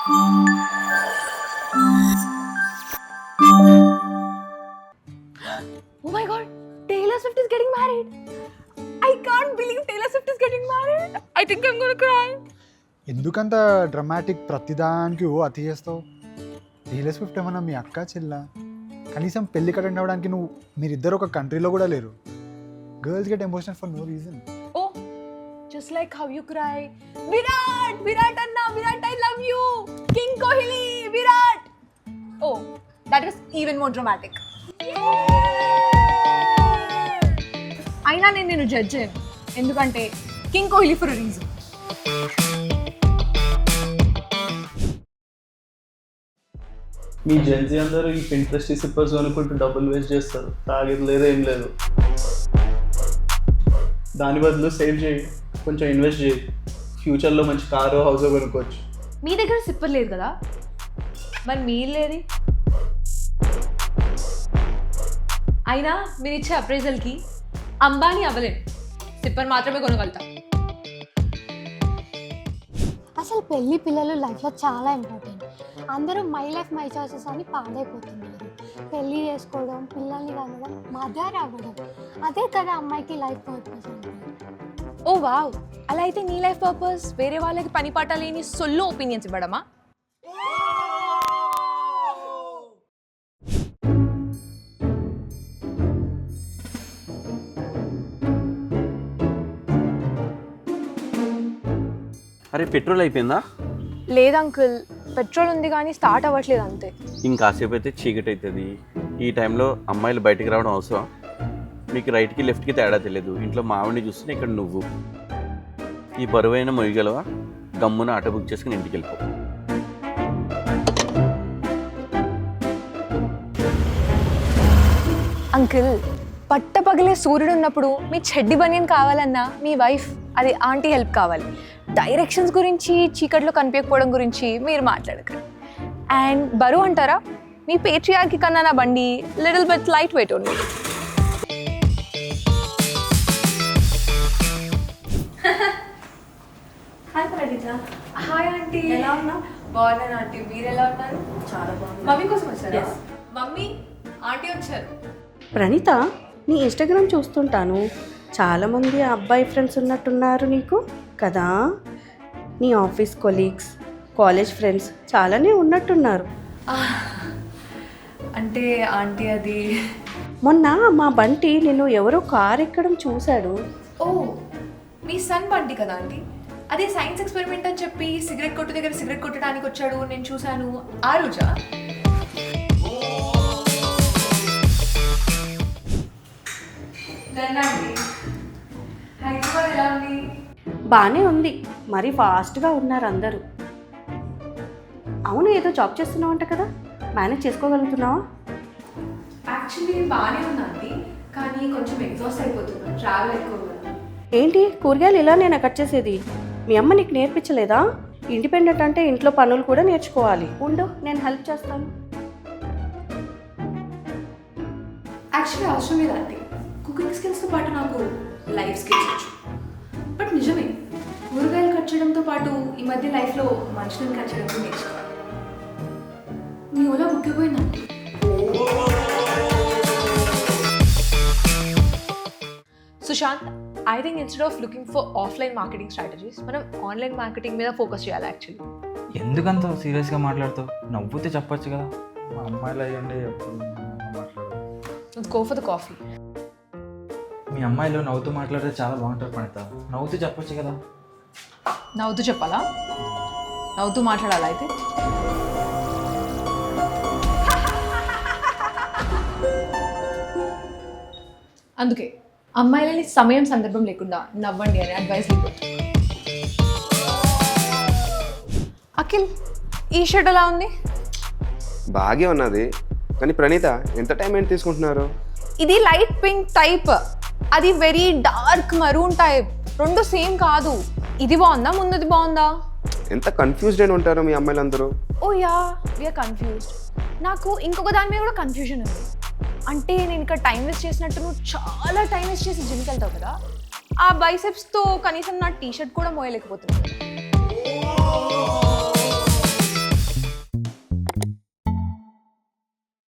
Oh my god, Taylor Swift is getting married. I can't believe Taylor Swift is getting married. I think I'm gonna cry. ఎందుకంత dramatic ప్రతిదానికి అతి చేస్తావు? Taylor Swift ఏమన్నా మీ అక్క చెల్ల? కనీసం పెళ్లికి అటెండ్ అవ్వడానికి మీరిద్దరు ఒక కంట్రీలో కూడా లేరు. Girls get emotional for no reason. Oh, just like how you cry. Virat Anna, Virat, I love you. King Kohli, Virat. Oh, that was even more dramatic. అయినా నేను జడ్జ్ చేయను, ఎందుకంటే king Kohli for reason. Me Gen Z అందరూ ఈ Pinterest sippers అనుకుంటూ డబ్బులు waste చేస్తారు. తాగేది లేదు, ఏం లేదు. దాని బదులు సేవ్ చేయి, కొంచెం ఇన్వెస్ట్ చేయి. ఫ్యూచర్లో మంచి కారు హౌస్ కొనుక్కోవచ్చు. మీ దగ్గర సిప్పర్ లేదు కదా, మరి మీరు లేది. అయినా మీరు ఇచ్చే అప్రైజల్కి అంబానీ అవ్వలేను, సిప్పర్ మాత్రమే కొనగలుగుతా. అసలు పెళ్ళి పిల్లలు లైఫ్లో చాలా ఇంపార్టెంట్. అందరూ మై లైఫ్ మై చాయిసెస్ అని పాడైపోతున్నారు. పెళ్ళి చేసుకోవడం, పిల్లల్ని కనడం, మదర్ అవ్వడం, అదే కదా అమ్మాయికి లైఫ్ పర్పస్ అంటే. ఓ వావ్, అలా అయితే నీ లైఫ్ పర్పస్ వేరే వాళ్ళకి పని పాట లేని సొల్లో ఒపీనియన్స్ ఇవ్వడమా? అరే పెట్రోల్ అయిపోయిందా? లేదు అంకుల్, పెట్రోల్ ఉంది కానీ స్టార్ట్ అవ్వట్లేదు అంతే. ఇంకాసేపు అయితే చీకటి అవుతుంది. ఈ టైంలో అమ్మాయిలు బయటికి రావడం అవసరం? మీకు రైట్కి లెఫ్ట్కి తేడా తెలియదు. ఇంట్లో మావిడిని చూస్తున్నా, ఇక్కడ నువ్వు. ఈ బరువైన మొయ్యగలవా? గమ్మున ఆటో బుక్ చేసుకుని ఇంటికి వెళ్ళిపో. అంకుల్, పట్టపగలే సూర్యుడు ఉన్నప్పుడు మీ చెడ్డి బనియన్ కావాలన్నా మీ వైఫ్, అది ఆంటీ హెల్ప్ కావాలి. డైరెక్షన్స్ గురించి, చీకట్లో కనిపించకపోవడం గురించి మీరు మాట్లాడకండి. అండ్ బరువు అంటారా, మీ పేట్రియార్కి కన్నా నా బండి లిటిల్ బిట్ లైట్ వెయిట్ ఉంది. హాయ్ ప్రణీత. హాయ్ ఆంటీ, ఎలా ఉన్నా? బాగున్నాను ఆంటీ, మీరు ఎలా ఉన్నారు? చాలా బాగున్నాను. మమ్మీ కోసం వచ్చారా? మమ్మీ, ఆంటీ వచ్చారు. ప్రణీత, నీ ఇన్స్టాగ్రామ్ చూస్తుంటాను. చాలామంది అబ్బాయి ఫ్రెండ్స్ ఉన్నట్టున్నారు నీకు కదా. నీ ఆఫీస్ కొలీగ్స్, కాలేజ్ ఫ్రెండ్స్ చాలానే ఉన్నట్టున్నారు. అంటే ఆంటీ అది మొన్న మా బంటి నిన్ను ఎవరో కారు ఎక్కడం చూశాడు. ఓ, మీ సన్ బంటి కదా ఆంటీ? అదే సైన్స్ ఎక్స్పెరిమెంట్ అని చెప్పి సిగరెట్ కొట్టు దగ్గర సిగరెట్ కొట్టడానికి వచ్చాడు, నేను చూశాను. ఆ రోజా? హైదరాబాద్ ఎలా ఉంది? బాగానే ఉంది, మరి ఫాస్ట్గా ఉన్నారు అందరూ. అవును, ఏదో జాబ్ చేస్తున్నావంట కదా, మేనేజ్ చేసుకోగలుగుతున్నావా? యాక్చువల్లీ బాగానే ఉంది ఆంటీ, కానీ కొంచెం ఎగ్జాస్ట్ అయిపోతున్నాను, ట్రావెల్ ఎక్కువ కదా. ఏంటి కూరగాయలు ఇలా నేను కట్ చేసేది? మీ అమ్మ నీకు నేర్పించలేదా? ఇండిపెండెంట్ అంటే ఇంట్లో పనులు కూడా నేర్చుకోవాలి. ఉండు, నేను హెల్ప్ చేస్తాను. యాక్చువల్లీ అవసరం లేదు ఆంటీ, కుకింగ్ స్కిల్స్తో పాటు నాకు లైఫ్ స్కిల్స్ వచ్చు. బట్ నిజమే, కూరగాయలు కట్ చేయడంతో పాటు ఈ మధ్య లైఫ్లో మనుషులను కట్ చేయడం కూడా నేర్చుకోవాలి. మీ ఓలా ముక్కిపోయిందండి. Sushant, I think instead of looking for offline marketing strategies, మనం ఆన్లైన్ మార్కెటింగ్ మీద ఫోకస్ చేయాలి. యాక్చువల్లీ ఎందుకంత సీరియస్గా మాట్లాడుతావు? నవ్వుతే చెప్పొచ్చు కదా. మా అమ్మాయిలు అయ్యండి మాట్లాడు. Go for the coffee. మీ అమ్మాయిలు నవ్వుతూ మాట్లాడితే చాలా బాగుంటారు ప్రణీత. నవ్వుతూ చెప్పొచ్చు కదా. నవ్వుతూ చెప్పాలా? నవ్వుతూ మాట్లాడాలా అయితే? అందుకే అమ్మాయిలని సమయం సందర్భం లేకుండా నవ్వండి అని అడ్వైస్ ఇవ్వదు. అఖిల్, ఈ షర్ట్ ఎలా ఉంది? బాగా ఉన్నది, కానీ ప్రణీత ఎంత టైం ఏంటి తీసుకుంటున్నారు? ఇది లైట్ పింక్ టైప్, అది వెరీ డార్క్ మరూన్ టైప్, రెండు సేమ్ కాదు. ఇది బాగుందా, ముందుది బాగుందా? ఎంత కన్ఫ్యూజ్డ్ అయిన ఉంటారు మీ అమ్మాయిలందరూ. ఓ యా, వీఆర్ కన్ఫ్యూజ్డ్. నాకు ఇంకొక దాని మీద కూడా కన్ఫ్యూజన్ ఉంది. అంటే నేను ఇక్కడ టైం వేస్ట్ చేసినట్టు నువ్వు చాలా టైం వేస్ట్ చేసి జిమ్కి వెళ్తావు కదా, ఆ బైసెప్స్తో కనీసం నా టీ షర్ట్ కూడా మోయలేకపోతున్నాను.